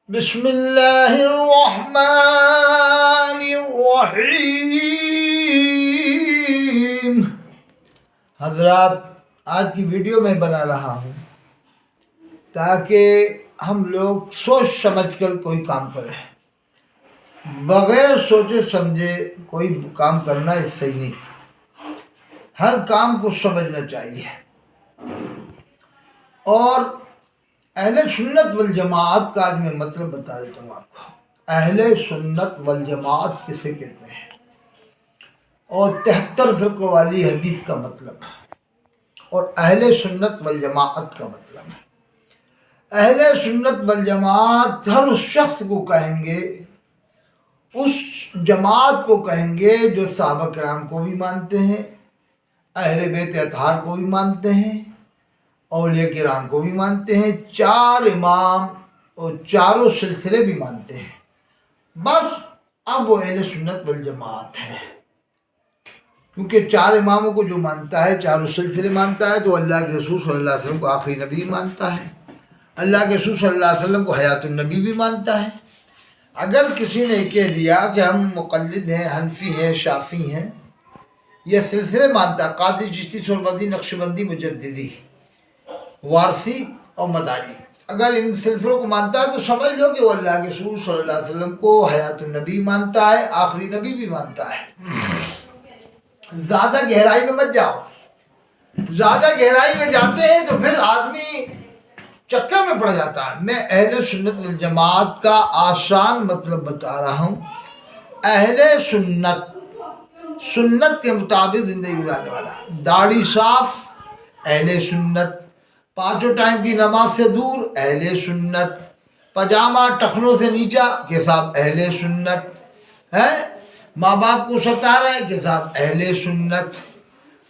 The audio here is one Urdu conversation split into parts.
بسم اللہ الرحمن الرحیم۔ حضرات، آج کی ویڈیو میں بنا رہا ہوں تاکہ ہم لوگ سوچ سمجھ کر کوئی کام کریں۔ بغیر سوچے سمجھے کوئی کام کرنا صحیح نہیں۔ ہر کام کو سمجھنا چاہیے۔ اور اہل سنت والجماعت کا آج میں مطلب بتا دیتا ہوں آپ کو۔ اہل سنت والجماعت کسے کہتے ہیں اور 73 فرقوں والی حدیث کا مطلب اور اہل سنت والجماعت کا مطلب ہے۔ اہل سنت والجماعت ہر اس شخص کو کہیں گے، اس جماعت کو کہیں گے جو صحابہ کرام کو بھی مانتے ہیں، اہل بیت اطہار کو بھی مانتے ہیں، اولیاء کرام کو بھی مانتے ہیں، چار امام اور چاروں سلسلے بھی مانتے ہیں۔ بس اب وہ اہل سنت والجماعت ہے، کیونکہ چار اماموں کو جو مانتا ہے، چاروں سلسلے مانتا ہے، تو اللہ کے رسول صلی اللہ علیہ وسلم کو آخری نبی مانتا ہے، اللہ کے رسول صلی اللہ علیہ وسلم کو حیات النبی بھی مانتا ہے۔ اگر کسی نے کہہ دیا کہ ہم مقلد ہیں، حنفی ہیں، شافعی ہیں، یہ سلسلے مانتا ہے، قادری، چشتی، سہروردی، نقشبندی، مجددی، وارثی اور مداری، اگر ان سلسلوں کو مانتا ہے تو سمجھ لو کہ وہ اللہ کے رسول صلی اللہ علیہ وسلم کو حیات النبی مانتا ہے، آخری نبی بھی مانتا ہے۔ زیادہ گہرائی میں مت جاؤ۔ زیادہ گہرائی میں جاتے ہیں تو پھر آدمی چکر میں پڑ جاتا ہے۔ میں اہل سنت والجماعت کا آسان مطلب بتا رہا ہوں۔ اہل سنت، سنت کے مطابق زندگی گزارنے والا، داڑھی صاف اہل سنت، پانچوں ٹائم کی نماز سے دور اہل سنت، پاجامہ ٹخنوں سے نیچا کے ساتھ اہل سنت ہے، ماں باپ کو ستا رہے کے ساتھ اہل سنت،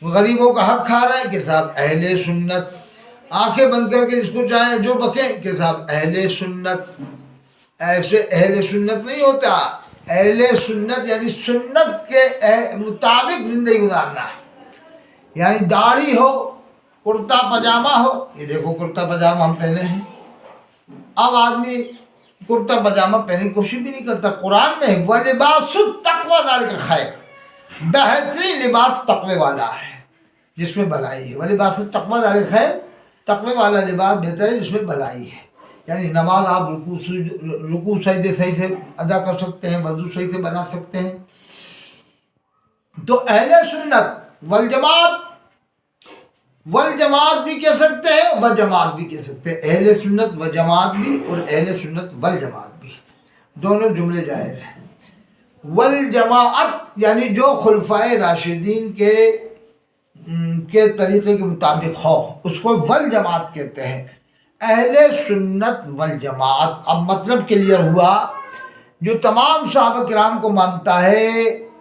غریبوں کا حق کھا رہے کے ساتھ اہل سنت، آنکھیں بند کر کے جس کو چاہے جو بکے کے ساتھ اہل سنت۔ ایسے اہل سنت نہیں ہوتا۔ اہل سنت یعنی سنت کے مطابق زندگی گزارنا ہے، یعنی داڑھی ہو، کرتا پاجامہ ہو۔ یہ دیکھو کرتا پاجامہ ہم پہنے ہیں، اب آدمی کرتا پاجامہ پہننے کی کوشش بھی نہیں کرتا۔ قرآن میں وَلِبَاسُ التَّقْوَىٰ ذَلِكَ خَيْرٌ، بہترین لباس تقوی والا ہے جس میں بھلائی ہے۔ وَلِبَاسُ التَّقْوَىٰ ذَلِكَ خَيْرٌ، تقوی والا لباس بہتر ہے جس میں بھلائی ہے۔ یعنی نماز آپ رکوع سجدے صحیح سے ادا کر سکتے ہیں، وضو صحیح سے بنا سکتے ہیں۔ تو اہل سنت والجماعت بھی کہہ سکتے ہیں، وجماعت بھی کہہ سکتے ہیں۔ اہل سنت و جماعت بھی اور اہل سنت والجماعت بھی، دونوں جملے جائز ہیں۔ والجماعت یعنی جو خلفائے راشدین کے طریقے کے مطابق ہو، اس کو والجماعت کہتے ہیں۔ اہل سنت والجماعت، اب مطلب کلیئر ہوا، جو تمام صحابہ کرام کو مانتا ہے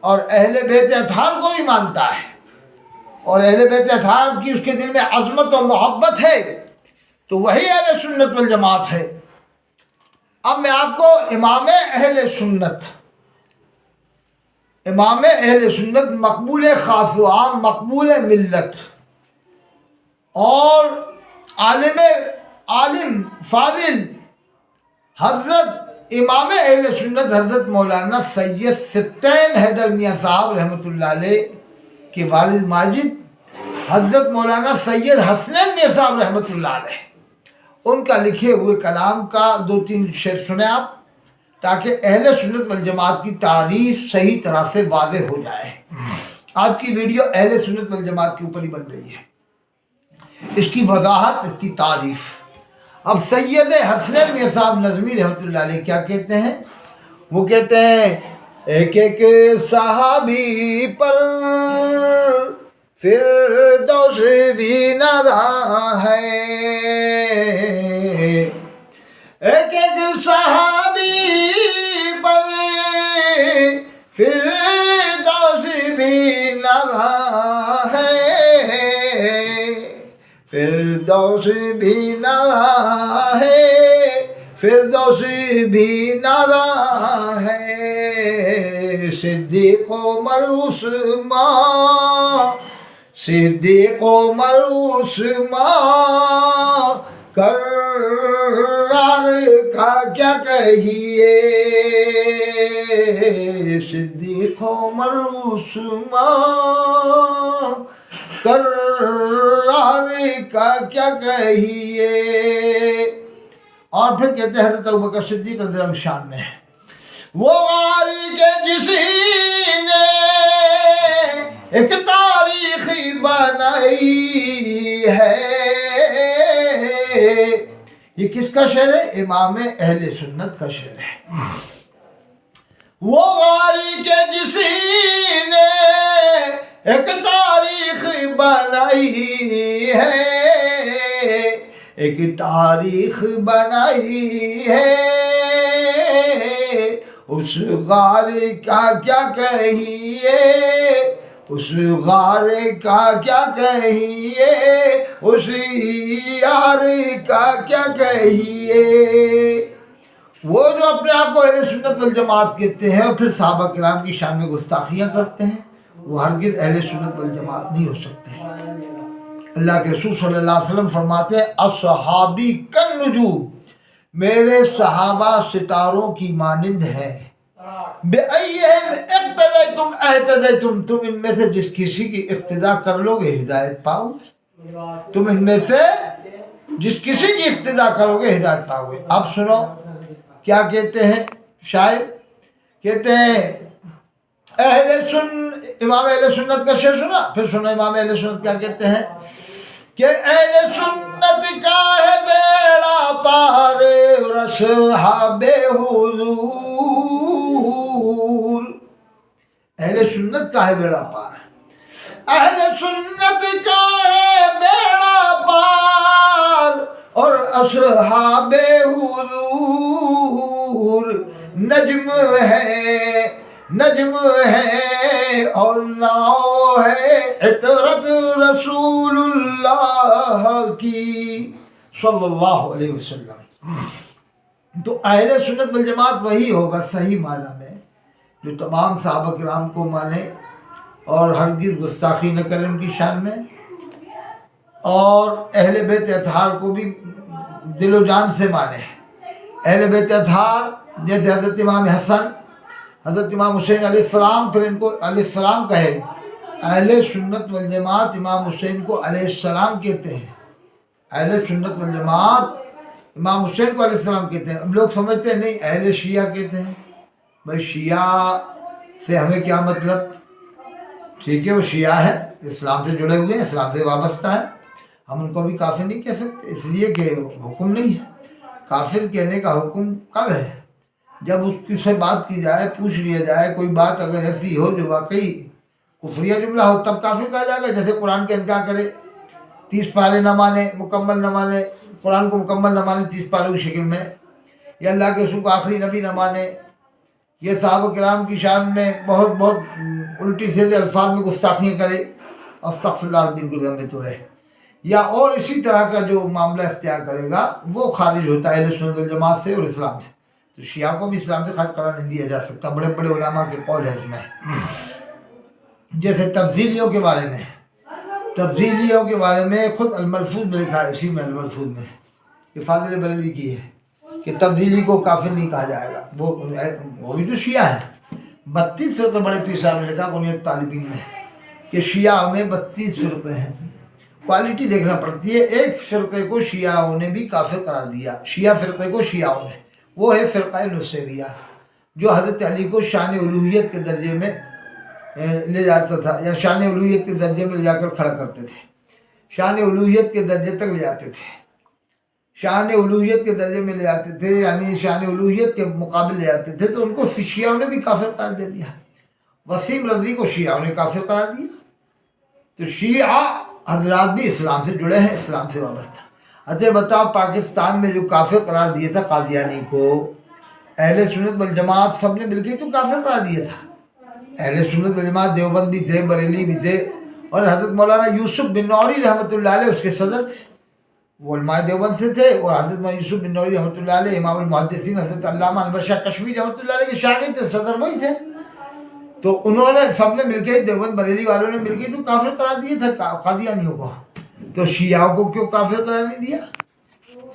اور اہل بیت اطہار کو بھی مانتا ہے، اور اہل بیت اطہار کی اس کے دل میں عظمت و محبت ہے، تو وہی اہل سنت والجماعت ہے۔ اب میں آپ کو امام اہل سنت مقبول خاص و عام، مقبول ملت اور عالم فاضل حضرت امام اہل سنت حضرت مولانا سید سبطین حیدر میاں صاحب رحمۃ اللہ علیہ کے والد ماجد حضرت مولانا سید حسنین میاں صاحب رحمۃ اللہ علیہ، ان کا لکھے ہوئے کلام کا 2-3 شعر سنیں آپ، تاکہ اہل سنت والجماعت کی تعریف صحیح طرح سے واضح ہو جائے۔ آج کی ویڈیو اہل سنت والجماعت کے اوپر ہی بن رہی ہے، اس کی وضاحت، اس کی تعریف۔ اب سید حسنین میاں صاحب نظمی رحمۃ اللہ علیہ کیا کہتے ہیں؟ وہ کہتے ہیں ایک ایک صحابی پر فردوس بھی نظر ہے، ایک ایک صحابی پر فردوس بھی نظر ہے، فردوس بھی نظر ہے، فردوس بھی نظر ہے، صدیق عمر عثمان، صدیق عمر عثمان کرار کا کیا کہیے صدیق عمر عثمان کرار کا کیا کہیے. اور پھر کہتے ہیں حضرت ابوبکر صدیق رضی اللہ عنہ شان میں وہ واری کے جسی نے ایک تاریخ بنائی ہے. یہ کس کا شعر ہے؟ امام اہل سنت کا شعر ہے. وہ واری کے جسی نے ایک تاریخ بنائی ہے، ایک تاریخ بنائی ہے، اس غار کا کیا کہیے، اس غار کا کیا کہیے، اس یار کا کیا کہیے. وہ جو اپنے آپ کو اہل سنت والجماعت کہتے ہیں اور پھر صحابہ کرام کی شان میں گستاخیاں کرتے ہیں، وہ ہرگز اہل سنت والجماعت نہیں ہو سکتے. اللہ کے رسول صلی اللہ علیہ وسلم فرماتے ہیں اصحابی کالنجوم، میرے صحابہ ستاروں کی مانند ہیں. بِأَيِّهِمْ اقتدیتم اہتدیتم، تم ان میں سے جس کسی کی اقتداء کر لو گے ہدایت پاؤ گے. تم ان میں سے جس کسی کی اقتداء کرو گے ہدایت پاؤ گے. اب سنو کیا کہتے ہیں شاعر، کہتے ہیں امام اہل سنت کا شعر سنا، پھر سنو امام اہل سنت کیا کہتے ہیں کہ اہل سنت کا ہے بیڑا پار اور اصحاب حضور. اہل سنت کا ہے بیڑا پار، اہل سنت کا ہے بیڑا پار اور اصحاب حضور. نجم ہے اور ناؤ ہے عطرت رسول اللہ کی صلی اللہ علیہ وسلم. تو اہل سنت والجماعت وہی ہوگا صحیح معنی میں جو تمام صحابہ کرام کو مانے اور ہرگز گستاخی نہ کرے ان کی شان میں، اور اہل بیت اطہار کو بھی دل و جان سے مانے. اہل بیت اطہار جیسے حضرت امام حسن، حضرت امام حسین علیہ السلام، پھر ان کو علیہ السلام کہے. اہل سنت والجماعت امام حسین کو علیہ السلام کہتے ہیں. اہل سنت والجماعت امام حسین کو علیہ السلام کہتے ہیں. اب لوگ سمجھتے ہیں نہیں اہل شیعہ کہتے ہیں. بھائی شیعہ سے ہمیں کیا مطلب؟ ٹھیک ہے وہ شیعہ ہے، اسلام سے جڑے ہوئے ہیں، اسلام سے وابستہ ہے، ہم ان کو بھی کافر نہیں کہہ سکتے اس لیے کہ حکم نہیں ہے. کافر کہنے کا حکم کب ہے؟ جب اس کی سے بات کی جائے، پوچھ لیا جائے، کوئی بات اگر ایسی ہو جو واقعی کفریہ جملہ ہو تب کافر کہا جائے گا. جیسے قرآن کا انکار کرے، 30 پارے نہ مانے، مکمل نہ مانے، قرآن کو مکمل نہ مانے 30 پاروں کی شکل میں، یا اللہ کے رسول کو آخری نبی نہ مانے، یہ صحابہ کرام کی شان میں بہت الٹی سیدھے الفاظ میں گستاخیاں کرے، استغفر اللہ الدین کو ذنب تو رہے، یا اور اسی طرح کا جو معاملہ اختیار کرے گا وہ خارج ہوتا ہے اہل سنت والجماعت سے اور اسلام سے. تو شیعہ کو بھی اسلام سے خارج قرار نہیں دیا جا سکتا. بڑے بڑے علماء کے قول ہے اس میں. جیسے تفضیلیوں کے بارے میں خود الملفوظ میں لکھا ہے، اسی میں الملفوظ میں کہ فاضل بریلوی کی ہے کہ تفضیلی کو کافر نہیں کہا جائے گا. وہ بھی تو شیعہ ہے. 32 فرقے بڑے پیر صاحب نے لکھا قنیت طالبین میں کہ شیعہ میں 32 فرقے ہیں. کوالٹی دیکھنا پڑتی ہے. ایک فرقے کو شیعوں نے بھی کافر قرار دیا، شیعہ فرقے کو شیعوں نے، وہ ہے فرقہ نصیریہ جو حضرت علی کو شان الوہیت کے درجے میں لے جاتا تھا، یا شان الوہیت کے درجے میں لے جا کر کھڑا کرتے تھے، شان الوہیت کے درجے تک لے جاتے تھے، شان الوہیت کے درجے میں لے جاتے تھے، یعنی شان الوہیت کے مقابل لے جاتے تھے. تو ان کو شیعوں نے بھی کافر قرار دے دیا. وسیم رضوی کو شیعوں نے کافر قرار دیا. تو شیعہ حضرات بھی اسلام سے جڑے ہیں، اسلام سے وابستہ. اچھا بتاؤ پاکستان میں جو کافر قرار دیا تھا قادیانی کو، اہل سنت والجماعت سب نے مل کے تو کافر قرار دیا تھا. اہل سنت والجماعت دیوبند بھی تھے، بریلی بھی تھے، اور حضرت مولانا یوسف بن نوری رحمۃ اللہ علیہ اس کے صدر تھے. وہ علماء دیوبند سے تھے، اور حضرت مولانا یوسف بن نوری رحمۃ اللہ علیہ امام المحدثین حضرت علامہ انور شاہ کشمیری رحمۃ اللہ علیہ کے شاگرد تھے، صدر وہی تھے. تو انہوں نے سب نے مل کے، دیوبند بریلی والوں نے مل کے تو کافر قرار دیا تھا قادیانیوں کو. تو شیعوں کو کیوں کافر قرار نہیں دیا؟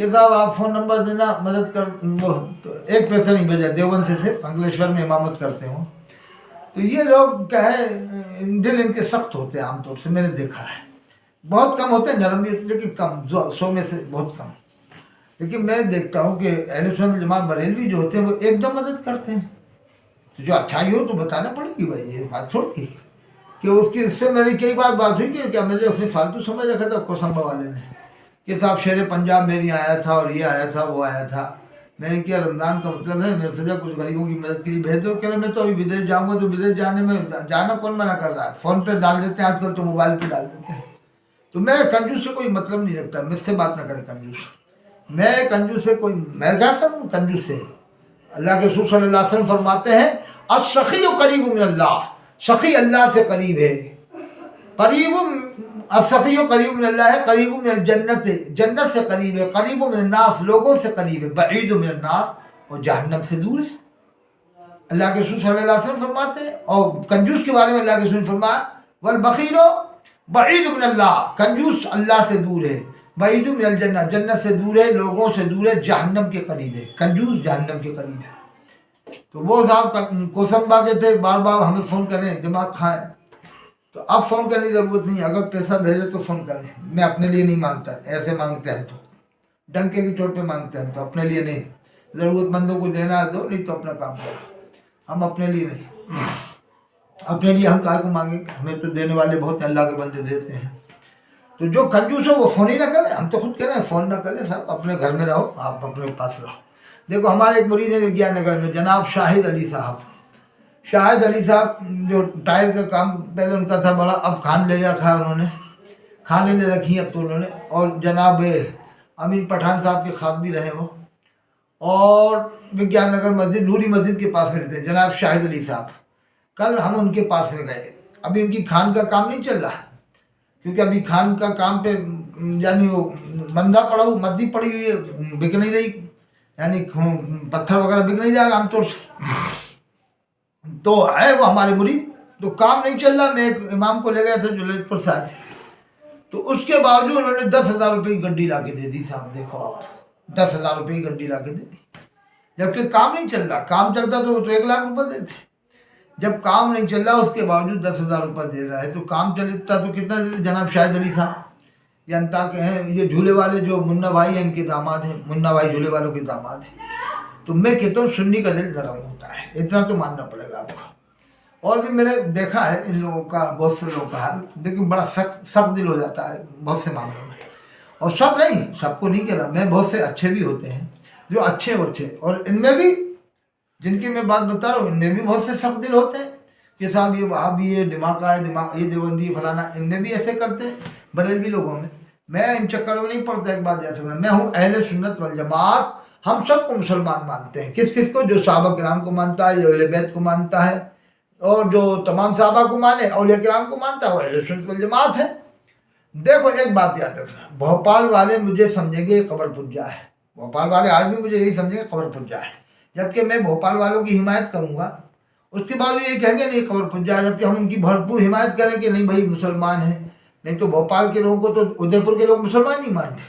کہ صاحب آپ فون نمبر دینا مدد کر، وہ تو ایک پیسہ نہیں بھیجا، دیوبند سے تھے، انگلیشور میں امامت کرتے ہوں. تو یہ لوگ کیا ہے دل ان کے سخت ہوتے ہیں عام طور سے، میں نے دیکھا ہے. بہت کم ہوتے ہیں نرم بھی، لیکن کم، 100 میں سے بہت کم. لیکن میں دیکھتا ہوں کہ اہل سنت والجماعت بریلوی جو ہوتے ہیں وہ ایک دم مدد کرتے ہیں. تو جو اچھائی ہو تو بتانا پڑے گی بھائی، یہ بات چھوڑ گی کہ اس سے میری کئی بات ہوئی کہ کیا مجھے اس نے فالتو سمجھ رکھا تھا کوسمبا والے نے کہ صاحب شیر پنجاب میری آیا تھا اور یہ آیا تھا وہ آیا تھا. میں نے کیا رمضان کا مطلب ہے میرے سجا کچھ غریبوں کی مدد کے لیے بھیج دو. کہ میں تو ابھی بدیش جاؤں گا، تو بدیش جانے میں جانا کون منع کر رہا ہے؟ فون پہ ڈال دیتے ہیں آج کل، تو موبائل پہ ڈال دیتے ہیں. تو میں کنجوس سے کوئی مطلب نہیں رکھتا، مجھ سے بات نہ کرے کنجوس. میں کنجوس سے کوئی، میں کیا کروں کنجوس سے؟ اللہ کے رسول صلی اللہ علیہ وسلم فرماتے ہیں السخی قریب من اللہ، سخی اللہ سے قریب ہے. قریب السخی قریب من اللہ ہے، قریب من الجنت، جنت سے قریب ہے. قریب من الناس، لوگوں سے قریب ہے. بعید من النار، اور جہنم سے دور ہے. اللہ کے رسول صلی اللہ علیہ وسلم فرماتے ہیں. اور کنجوس کے بارے میں اللہ کے رسول نے فرمایا والبخیل بعید من اللہ، کنجوس اللہ سے دور ہے. بعید من الجنہ، جنت سے دور ہے، لوگوں سے دور ہے، جہنم کے قریب ہے. کنجوس جہنم کے قریب ہے. تو وہ صاحب کوسمبا کے تھے، بار بار ہمیں فون کریں، دماغ کھائیں. تو اب فون کرنے کی ضرورت نہیں، اگر پیسہ بھیجے تو فون کریں. میں اپنے لیے نہیں مانگتا، ایسے مانگتے ہیں تو ڈنکے کی چوٹ پہ مانگتے ہیں، تو اپنے لیے نہیں. ضرورت مندوں کو دینا ہے دو، نہیں تو اپنا کام کرو. ہم اپنے لیے نہیں، اپنے لیے ہم کہاں کو مانگیں؟ ہمیں تو دینے والے بہت ہیں، اللہ کے بندے دیتے ہیں. تو جو کنجوس ہو وہ فون ہی نہ کریں. ہم تو خود کہہ رہے ہیں فون نہ کریں صاحب، اپنے گھر میں رہو، آپ اپنے پاس رہو. دیکھو ہمارے ایک مرید ہیں وگیان نگر میں، جناب شاہد علی صاحب. شاہد علی صاحب جو ٹائر کا کام پہلے ان کا تھا بڑا، اب کھان لے رکھا ہے انہوں نے، کھانے لے رکھی اب تو انہوں نے. اور جناب امین پٹھان صاحب کے خاص بھی رہے وہ، اور وگیان نگر مسجد نوری مسجد کے پاس میں رہتے ہیں جناب شاہد علی صاحب. کل ہم ان کے پاس میں گئے. ابھی ان کی کھان کا کام نہیں چل رہا، کیونکہ ابھی کھان کا کام پہ یعنی وہ بندہ پڑا ہو، مدی پڑی ہوئی ہے، بک نہیں رہی، یعنی پتھر وغیرہ بک نہیں جائے گا عام طور سے. تو ہے وہ ہمارے مرید، تو کام نہیں چل رہا. میں ایک امام کو لے گیا تھا جو للت پور سے آئے تھے، تو اس کے باوجود انہوں نے 10,000 روپے کی گڈی لا کے دے دی. صاحب دیکھو آپ، 10,000 روپے کی گڈی لا کے دے دی، جبکہ کام نہیں چل رہا. کام چلتا تو وہ تو 1,00,000 روپے دیتے. جب کام نہیں چل رہا اس کے باوجود 10,000 روپے دے رہا ہے، تو کام چلتا تو کتنا دیتے جناب شاہد علی صاحب؟ یہ انتا کے ہیں، یہ جھولے والے جو منا بھائی ہیں ان کے داماد ہیں، منا بھائی جھولے والوں کے داماد ہیں. تو میں کہتا ہوں سنی کا دل نرم ہوتا ہے، اتنا تو ماننا پڑے گا آپ کو. اور بھی میں نے دیکھا ہے ان لوگوں کا، بہت سے لوگوں کا حال، لیکن بڑا سخت دل ہو جاتا ہے بہت سے معاملوں میں. اور سب نہیں، سب کو نہیں کہہ رہا میں، بہت سے اچھے بھی ہوتے ہیں جو اچھے ہوتے ہیں، اور ان میں بھی جن کی میں بات بتا رہا ہوں ان میں بھی بہت سے سخت دل ہوتے ہیں کہ صاحب یہ وہابی یہ دماغ کا ہے، دماغ یہ دیوبندی فلانا، ان میں بھی ایسے کرتے ہیں بریلوی لوگوں میں. میں ان چکروں میں نہیں پڑتا. ایک بات یاد رکھنا، میں ہوں اہل سنت والجماعت. ہم سب کو مسلمان مانتے ہیں. کس کس کو؟ جو صحابہ کرام کو مانتا ہے، جو اہل بیت کو مانتا ہے، اور جو تمام صحابہ کو مانے، اولیاء کرام کو مانتا ہے، وہ اہل سنت والجماعت ہے. دیکھو ایک بات یاد رکھنا، بھوپال والے مجھے سمجھیں گے قبر پجا ہے. بھوپال والے آج بھی مجھے یہی سمجھیں گے قبر پجا ہے، جبکہ میں بھوپال والوں کی حمایت کروں گا. اس کے بعد یہ کہیں گے نہیں قبر پجا ہے، جبکہ ہم ان کی بھرپور حمایت کریں کہ نہیں بھائی مسلمان ہیں. نہیں تو بھوپال کے لوگوں کو تو ادے پور کے لوگ مسلمان نہیں مانتے.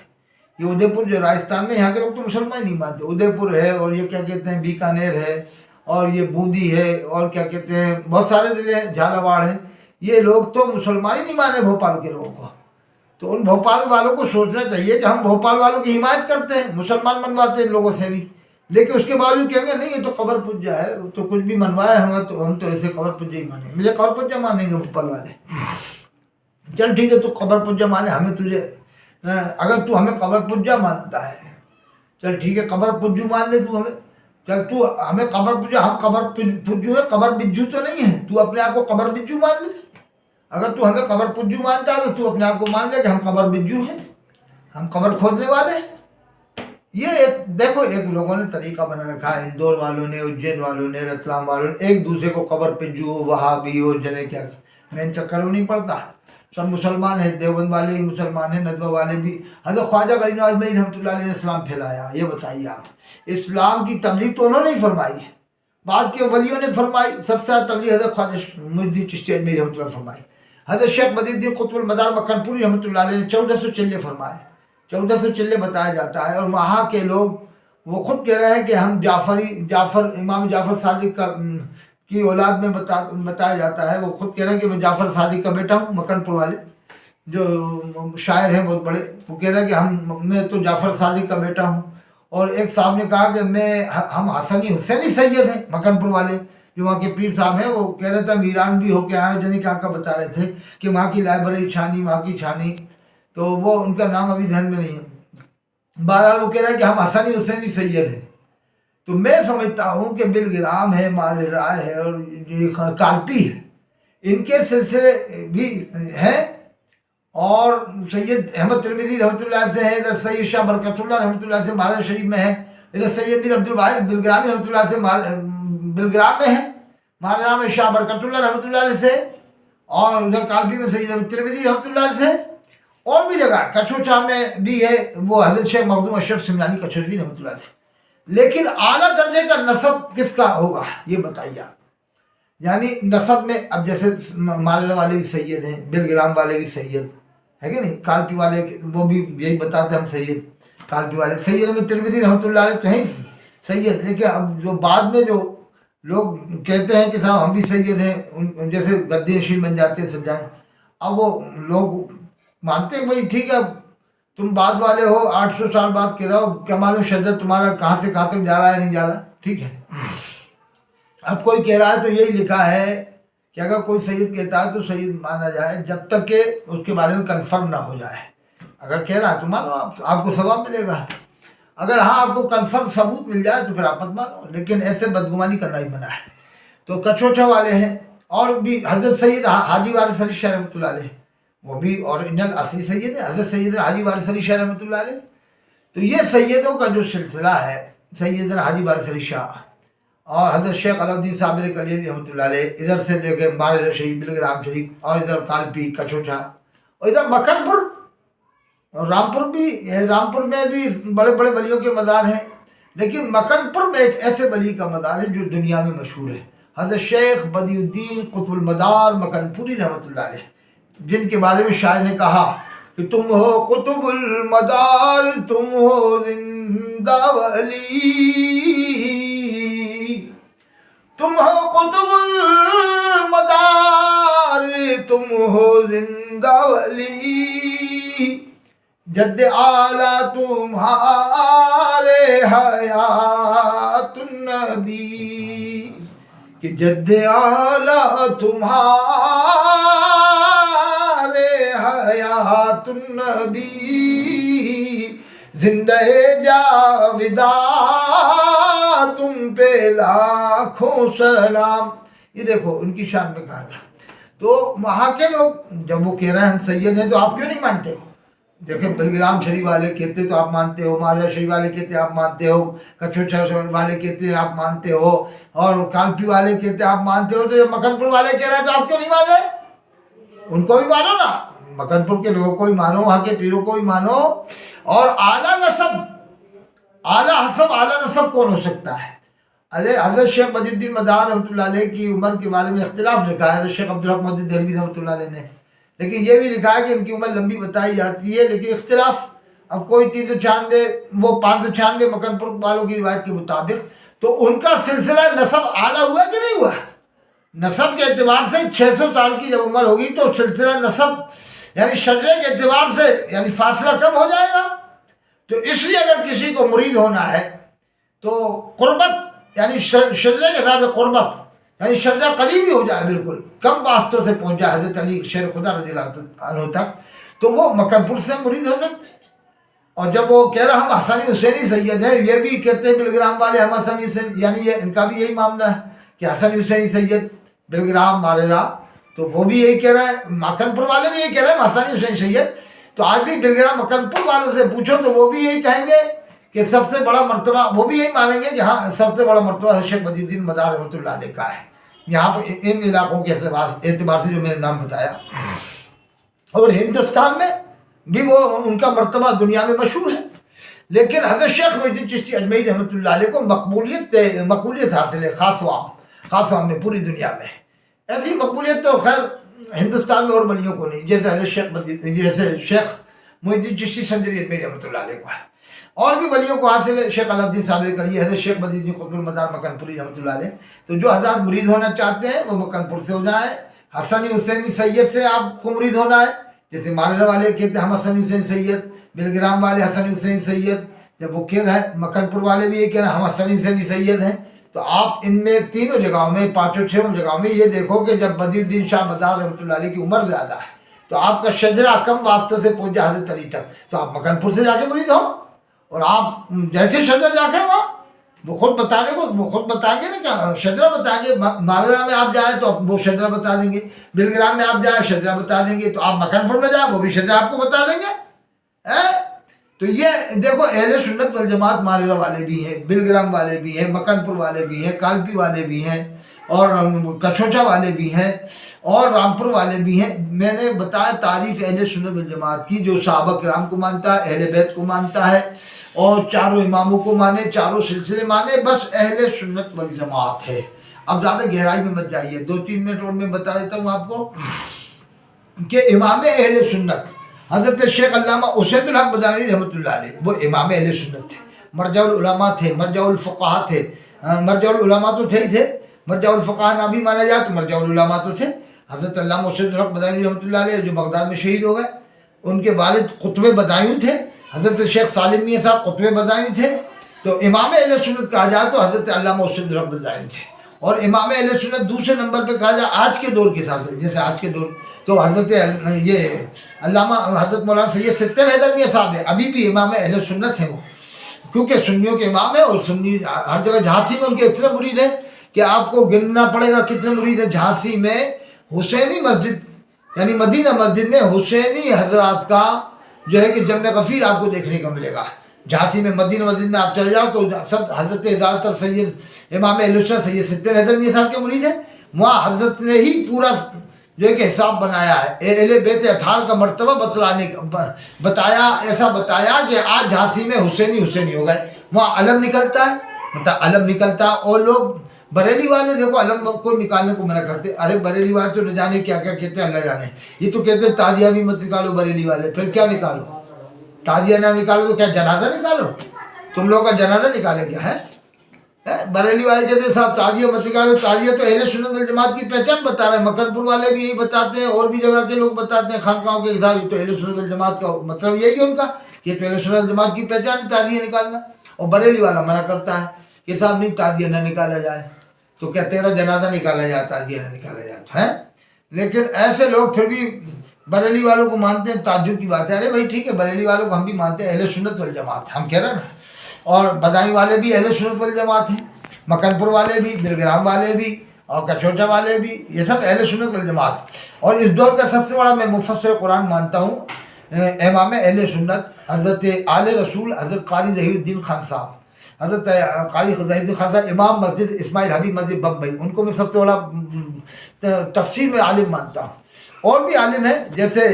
یہ ادے پور جو راجستھان میں، یہاں کے لوگ تو مسلمان نہیں مانتے. ادے پور ہے، اور یہ کیا کہتے ہیں بیکانیر ہے، اور یہ بوندی ہے، اور کیا کہتے ہیں بہت سارے ضلع ہیں، جھالاواڑ ہے. یہ لوگ تو مسلمان ہی نہیں مانے بھوپال کے لوگوں کو. تو ان بھوپال والوں کو سوچنا چاہیے کہ ہم بھوپال والوں کی حمایت کرتے ہیں، مسلمان منواتے ہیں ان لوگوں سے بھی، لیکن اس کے باوجود کہیں گے نہیں یہ تو قبر پجا ہے، تو کچھ بھی منوایا ہم تو ایسے قبر پجا ہی مانیں. مجھے قبر پجا مانیں گے بھوپال والے. چل ٹھیک ہے تو قبر پجا مانے، ہمیں تجھے، اگر تو ہمیں قبر پجا مانتا ہے، چل ٹھیک ہے قبر پجو مان لے تو ہمیں. چل تو ہمیں قبر پجا، ہم قبر پجو ہے، قبر بجو تو نہیں ہے. تو اپنے آپ کو قبر بجو مان لے. اگر تو ہمیں قبر پجو مانتا ہے تو اپنے آپ کو مان لے کہ ہم قبر بجو ہیں، ہم قبر کھودنے والے ہیں. یہ ایک دیکھو ایک لوگوں نے طریقہ بنا رکھا ہے، اندور والوں نے، اجین والوں نے، رتلام والوں نے، ایک دوسرے کو قبر پجو، وہابی اور جنے کیا. میں ان چکروں نہیں پڑتا. سب مسلمان ہیں، دیوبند والے ہی مسلمان ہیں، ندوہ والے بھی. حضرت خواجہ غریب نواز بھائی رحمۃ اللہ علیہ نے اسلام پھیلایا. یہ بتائیے آپ، اسلام کی تبلیغ تو انہوں نے ہی فرمائی ہے، بعد کے ولیوں نے فرمائی. سب سے زیادہ تبلیغ حضرت خواجہ معین الدین چشتی اجمیری رحمۃ اللہ فرمائی. حضرت شیخ بدر الدین قطب المدار مکھن پوری رحمۃ اللہ علیہ نے 1400 چلے فرمائے. 1400 چلے بتایا جاتا ہے، اور وہاں کے لوگ وہ خود کہہ رہے ہیں کہ ہم امام جعفر صادق کی اولاد میں بتایا جاتا ہے، وہ خود کہہ رہے ہیں کہ میں جعفر صادق کا بیٹا ہوں، مکن پور والے جو شاعر ہیں بہت بڑے، وہ کہہ رہے ہیں کہ میں تو جعفر صادق کا بیٹا ہوں۔ اور ایک صاحب نے کہا کہ ہم حسنی حسینی سید ہیں، مکن پور والے جو وہاں کے پیر صاحب ہیں، وہ کہہ رہے تھے ہم ایران بھی ہو کے آئے، جانے کیا بتا رہے تھے کہ وہاں کی لائبریری چھانی، وہاں کی چھانی، تو وہ ان کا نام ابھی ذہن میں نہیں ہے۔ بہرحال وہ کہہ رہے ہیں کہ ہم حسنی حسینی سید ہیں۔ تو میں سمجھتا ہوں کہ بلگرام ہے، مار رائے ہے، اور یہ کالپی ہے، ان کے سلسلے بھی ہیں، اور سید احمد ترمذی رحمۃ اللہ سے ہے، ادھر سید شاہ برکت اللہ رحمۃ اللہ سے مہاراشٹر شریف میں ہے، ادھر سید بن عبد الواحد بلگرامی رحمۃ اللہ سے بلگرام میں ہے، مہاراجہ میں شاہ برکت اللہ رحمۃ اللہ علیہ سے، اور ادھر کالپی میں سید احمد ترمذی رحمۃ اللہ علیہ سے، اور بھی جگہ کچھوچا میں بھی ہے وہ حضرت شیخ مخدوم اشرف سمنانی کچھوچی رحمۃ اللہ علیہ سے۔ لیکن اعلیٰ درجے کا نسب کس کا ہوگا یہ بتائیے آپ؟ یعنی نسب میں اب جیسے مالدہ والے بھی سید ہیں، بلگرام والے بھی سید ہے کہ نہیں، کالپی والے وہ بھی یہی بتاتے ہم سید، کالپی والے سید احمد ترمذی رحمۃ اللہ علیہ تو ہیں سید، لیکن اب جو بعد میں جو لوگ کہتے ہیں کہ صاحب ہم بھی سید ہیں، جیسے گدی نشین بن جاتے ہیں سجائیں، اب وہ لوگ مانتے ہیں بھائی ٹھیک ہے تم بعد والے ہو، 800 سال بعد کہہ رہا ہو، کیا معلوم شجر تمہارا کہاں سے کہاں تک جا رہا ہے نہیں جا رہا، ٹھیک ہے۔ اب کوئی کہہ رہا ہے تو یہی لکھا ہے کہ اگر کوئی سید کہتا ہے تو سید مانا جائے جب تک کہ اس کے بارے میں کنفرم نہ ہو جائے، اگر کہہ رہا ہے تو مانو، آپ کو ثواب ملے گا، اگر ہاں آپ کو کنفرم ثبوت مل جائے تو پھر آپ مت مانو، لیکن ایسے بدگمانی کرنا ہی منع ہے۔ تو کچھوچا والے ہیں، اور بھی حضرت سید حاجی وارث علی شاہ رحمۃ اللہ علیہ، وہ بھی اوریجنل اصلی سید ہے، حضرت سید حاجی وارث علی شاہ رحمۃ اللہ علیہ۔ تو یہ سیدوں کا جو سلسلہ ہے، سیدنا حاجی وارث علی شاہ اور حضرت شیخ علاؤ الدین صابر کلیری رحمۃ اللہ علیہ، ادھر سے دیکھیں مارے شریف بلگرام شریف، اور ادھر کالپی کچھوچا، اور ادھر مکن پور اور رامپور بھی، رامپور میں بھی بڑے بڑے ولیوں کے مزار ہیں، لیکن مکن پور میں ایک ایسے ولی کا مزار ہے جو دنیا میں مشہور ہے، حضرت شیخ بدیع الدین قطب المدار مکن پوری رحمۃ اللہ علیہ، جن کے بارے میں شاعر نے کہا کہ تم ہو قطب المدار، تم ہو زندہ ولی، تم ہو قطب المدار، تم ہو زندہ ولی، جد اعلیٰ تمہارے حیات النبی، کہ جد اعلیٰ تمہارے حیات النبی، زندہ جاوداں تم پہ لاکھوں سلام۔ یہ دیکھو ان کی شان میں کہا تھا۔ تو وہاں کے لوگ جب وہ کہہ رہے ہیں ہم سید ہیں تو آپ کیوں نہیں مانتے ہو؟ دیکھیں بلگرام شریف والے کہتے تو آپ مانتے ہو، مہاراجہ شریف والے کہتے آپ مانتے ہو، کچھوچا والے کہتے آپ مانتے ہو، اور کالپی والے کہتے آپ مانتے ہو، تو یہ مکن پور والے کہہ رہے ہیں تو آپ کیوں نہیں مان رہے؟ ان کو بھی مانو نا، مکن پور کے لوگوں کو بھی مانو، وہاں کے پیروں کو بھی مانو۔ اور اعلیٰ نسب، اعلیٰ حسب، اعلیٰ نسب کون ہو سکتا ہے؟ ارے حضرت شیخ بدیع الدین مدار رحمۃ اللہ علیہ کی عمر کے بارے میں اختلاف لکھا ہے حضرت شیخ عبدالحق محدث دہلوی رحمۃ اللہ علیہ نے، لیکن یہ بھی لکھا ہے کہ ان کی عمر لمبی بتائی جاتی ہے، لیکن اختلاف اب کوئی 396 وہ 596 مکن پور والوں کی روایت کے مطابق، تو ان کا سلسلہ نسب اعلیٰ ہوا کہ نہیں ہوا؟ نسب کے اعتبار سے 600 سال کی جب عمر ہوگی تو سلسلہ نسب یعنی شجرے کے اعتبار سے یعنی فاصلہ کم ہو جائے گا۔ تو اس لیے اگر کسی کو مرید ہونا ہے تو قربت یعنی شجرے کے ساتھ قربت یعنی شجرہ قریبی ہو جائے، بالکل کم واسطوں سے پہنچ جائے حضرت علی شیر خدا رضی اللہ عنہ تک، تو وہ مکن پور سے مرید ہو سکتے ہیں۔ اور جب وہ کہہ رہا ہم حسنی حسینی سید ہیں، یہ بھی کہتے ہیں بلگرام والے ہم حسنی حسین، یعنی یہ ان کا بھی یہی معاملہ ہے کہ حسنی حسینی سید بلگرام ماریرا، تو وہ بھی یہی کہہ رہے ہیں، مکن پور والے بھی یہی کہہ رہے ہیں حسنی حسینی سید۔ تو آج بھی بلگرام مکن پور والوں سے پوچھو تو وہ بھی یہی کہیں گے کہ سب سے بڑا مرتبہ، وہ بھی یہی مانیں گے کہ ہاں سب سے بڑا مرتبہ شیخ بدیع الدین مدار رحمۃ اللہ علیہ کا ہے، یہاں پر ان علاقوں کے اعتبار سے جو میں نے نام بتایا۔ اور ہندوستان میں بھی وہ ان کا مرتبہ دنیا میں مشہور ہے، لیکن حضرت شیخ محی الدین چشتی اجمیری رحمۃ اللہ علیہ کو مقبولیت حاصل ہے، خاص عام میں پوری دنیا میں۔ ایسی مقبولیت تو خیر ہندوستان میں اور ولیوں کو نہیں، جیسے حضرت شیخ محی الدین چشتی سنجری اجمیری رحمۃ اللہ علیہ کو ہے. اور بھی ولیوں کو حاصل ہے. شیخ علاؤالدین صابری کلی، حضرت شیخ بدر الدین قطب المدار مکن پوری رحمۃ اللہ علیہ. تو جو حضرات مرید ہونا چاہتے ہیں وہ مکن پور سے ہو جائیں. حسنی حسینی سید سے آپ کو مرید ہونا ہے، جیسے مالڑا والے کہتے ہیں ہم حسنی حسین سید، بلگرام والے حسنی حسین سید، جب وہ کہہ رہے ہیں مکن پور والے بھی یہ کہہ رہے ہیں ہم حسنی حسینی سید ہیں. تو آپ ان میں تینوں جگہوں میں، پانچوں چھوں جگہوں میں یہ دیکھو کہ جب بدر الدین شاہ مدار رحمۃ اللہ علیہ کی عمر زیادہ ہے تو آپ کا شجرہ کم واسطوں سے پہنچ جائے حضرت علی تک، تو آپ مکن پور سے جا کے مرید ہو اور آپ دیکھیں شجرہ جا کے وہاں وہ خود بتائیں گے نا، کیا شجرہ بتائیں گے. مالڑا میں آپ جائیں تو وہ شجرہ بتا دیں گے، بلگرام میں آپ جائیں شجرہ بتا دیں گے، تو آپ مکن پور میں جائیں وہ بھی شجرہ آپ کو بتا دیں گے. تو یہ دیکھو اہل سنت والجماعت مالڑا والے بھی ہیں، بلگرام والے بھی ہیں، مکن پور والے بھی ہیں، کالپی والے بھی ہیں، اور کچھوچا والے بھی ہیں، اور رامپور والے بھی ہیں. میں نے بتایا تعریف اہل سنت والجماعت کی، جو صحابہ کرام کو مانتا ہے، اہل بیت کو مانتا ہے، اور چاروں اماموں کو مانے، چاروں سلسلے مانے، بس اہل سنت والجماعت ہے. اب زیادہ گہرائی میں مت جائیے، 2-3 منٹ اور میں بتا دیتا ہوں آپ کو کہ امام اہل سنت حضرت شیخ علامہ اسید الحق بدانی رحمۃ اللہ علیہ وہ امام اہل سنت تھے، مرجع العلماء تھے، مرجع الفقہاء تھے. مرجع العلماء تو تھے ہی تھے، مرجع الفقہاء نہ بھی مانا جائے تو مرجع العلماء تو تھے. حضرت علامہ اسید الحق بدانی رحمۃ اللہ علیہ جو بغداد میں شہید ہو گئے، ان کے والد قطب بدایوں تھے. حضرت شیخ سالم میاں صاحب قطب بدایوں تھے. تو امام اہل سنت کہا جائے تو حضرت علامہ اسید الحق بدانی تھے. اور امام اہل سنت دوسرے نمبر پہ کہا جائے آج کے دور کے حساب سے، جیسے آج کے دور تو حضرت یہ علامہ حضرت مولانا سید ستر حیدر میاں صاحب ہے، ابھی بھی امام اہل سنت ہیں وہ، کیونکہ سنیوں کے امام ہیں. اور سنی ہر جگہ، جھانسی میں ان کے اتنے مرید ہیں کہ آپ کو گننا پڑے گا کتنے مرید ہیں. جھانسی میں حسینی مسجد یعنی مدینہ مسجد میں حسینی حضرات کا جو ہے کہ جمع غفیر آپ کو دیکھنے کو ملے گا. جھانسی میں مدینہ مسجد میں آپ چلے جاؤ تو سب حضرت زیادہ سید امام اہل سنت سید ستر حیدر میاں صاحب کے مرید ہیں. وہاں حضرت نے ہی پورا جو ہے کہ حساب بنایا ہے، اہل بیت اطہار کا مرتبہ بتایا، ایسا بتایا کہ آج جھانسی میں حسینی ہو گئے. وہاں علم نکلتا ہے، مطلب علم نکلتا ہے. اور لوگ بریلی والے دیکھو علم کو نکالنے کو منع کرتے. ارے بریلی والے تو نہ جانے کیا کیا کہتے ہیں، اللہ جانے. یہ تو کہتے ہیں تعزیہ بھی مت نکالو بریلی والے، پھر کیا نکالو؟ تعزیہ نہ نکالو تو کیا جنازہ نکالو؟ تم لوگ کا جنازہ نکالے گیا ہے؟ بریلی والے کہتے ہیں صاحب تعزیہ مت نکالو. تعزیہ تو اہل سنت والجماعت کی پہچان بتا رہے ہیں. مکن پور والے بھی یہی بتاتے ہیں، اور بھی جگہ کے لوگ بتاتے ہیں خانقاہوں کے حساب. تو اہل سنت والجماعت کا مطلب یہی ہے ان کا کہ تو اہل سنت والجماعت کی پہچان ہے تعزیہ نکالنا. اور بریلی والا منع کرتا ہے کہ صاحب نہیں تعزیہ نہ نکالا جائے. تو کیا تیرا جنازہ نکالا جائے، تعزیہ نہ نکالا جاتا ہے؟ لیکن ایسے لوگ پھر بھی بریلی والوں کو مانتے ہیں. تعجب کی بات ہے. ارے بھائی ٹھیک ہے، بریلی والوں کو ہم بھی مانتے ہیں، اہل سنت والجماعت ہم کہہ رہے ہیں نا. اور بدائی والے بھی اہل سنت والجماعت ہیں، مکن پور والے بھی، بلگرام والے بھی، اور کچھوچا والے بھی، یہ سب اہل سنت والجماعت. اور اس دور کا سب سے بڑا میں مفسر قرآن مانتا ہوں امام اہل سنت حضرت آل رسول حضرت قاری ظہیر الدین خان صاحب. حضرت قاری ظہیر الدین خان صاحب امام مسجد اسماعیل حبیب مسجد بمبئی، ان کو میں سب سے بڑا تفسیر میں عالم مانتا ہوں. اور بھی عالم ہیں جیسے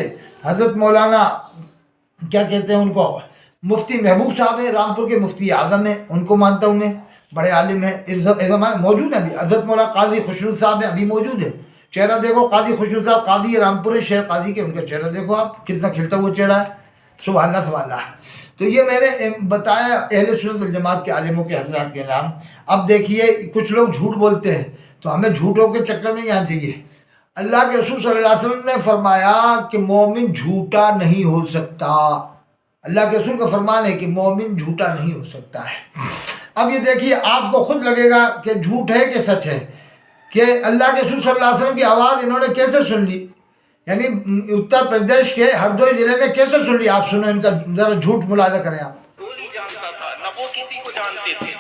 حضرت مولانا کیا کہتے ہیں ان کو، مفتی محبوب صاحب ہیں، رامپور کے مفتی اعظم ہیں، ان کو مانتا ہوں میں، بڑے عالم ہیں. اس زمانے موجود ہیں ابھی. حضرت مولانا قاضی خوشنود صاحب ہیں، ابھی موجود ہے. چہرہ دیکھو قاضی خوشنود صاحب، قاضی رامپور شہر قاضی کے، ان کا چہرہ دیکھو آپ کتنا کھلتا ہوا چہرہ ہے. سبحان اللہ سبحان اللہ. تو یہ میں نے بتایا اہل سنت والجماعت کے عالموں کے حضرات کے نام. اب دیکھیے کچھ لوگ جھوٹ بولتے ہیں تو ہمیں جھوٹوں کے چکر میں یہاں چاہیے. اللہ کے رسول صلی اللہ علیہ وسلم نے فرمایا کہ مومن جھوٹا نہیں ہو سکتا. اللہ کے رسول کا فرمان ہے کہ مومن جھوٹا نہیں ہو سکتا ہے. اب یہ دیکھیے آپ کو خود لگے گا کہ جھوٹ ہے کہ سچ ہے، کہ اللہ کے رسول صلی اللہ علیہ وسلم کی آواز انہوں نے کیسے سن لی، یعنی اتر پردیش کے ہردوئی ضلع میں کیسے سن لی. آپ سنو ان کا ذرا جھوٹ ملاحظہ کریں آپ. وہ نہیں جانتا تھا، نہ وہ کسی کو جانتے تھے.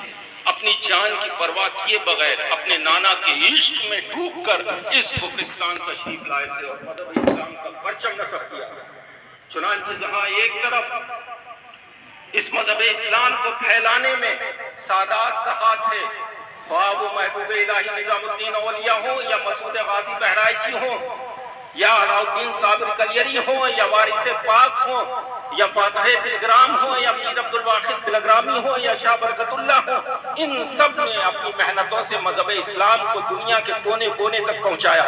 اپنی جان کی پرواہ کیے بغیر اپنے نانا کے عشق میں ڈوب کر اس اسلام تشریف لائے تھے اور مذہب اسلام کا پرچم نصب کیا. چنانچہ جہاں ایک طرف اس مذہب اسلام کو پھیلانے میں سادات کا ہاتھ ہے، خواہ وہ محبوب الہی نظام الدین اولیاء ہوں یا مسعود غازی بہرائچی ہوں یا علاؤالدین صابر کلیری ہوں یا وارث پاک ہوں یا فاتح بلگرام ہوں یا میر عبدالواحد بلگرامی ہوں یا شاہ برکت اللہ ہوں، ان سب نے اپنی محنتوں سے مذہب اسلام کو دنیا کے کونے کونے تک پہنچایا.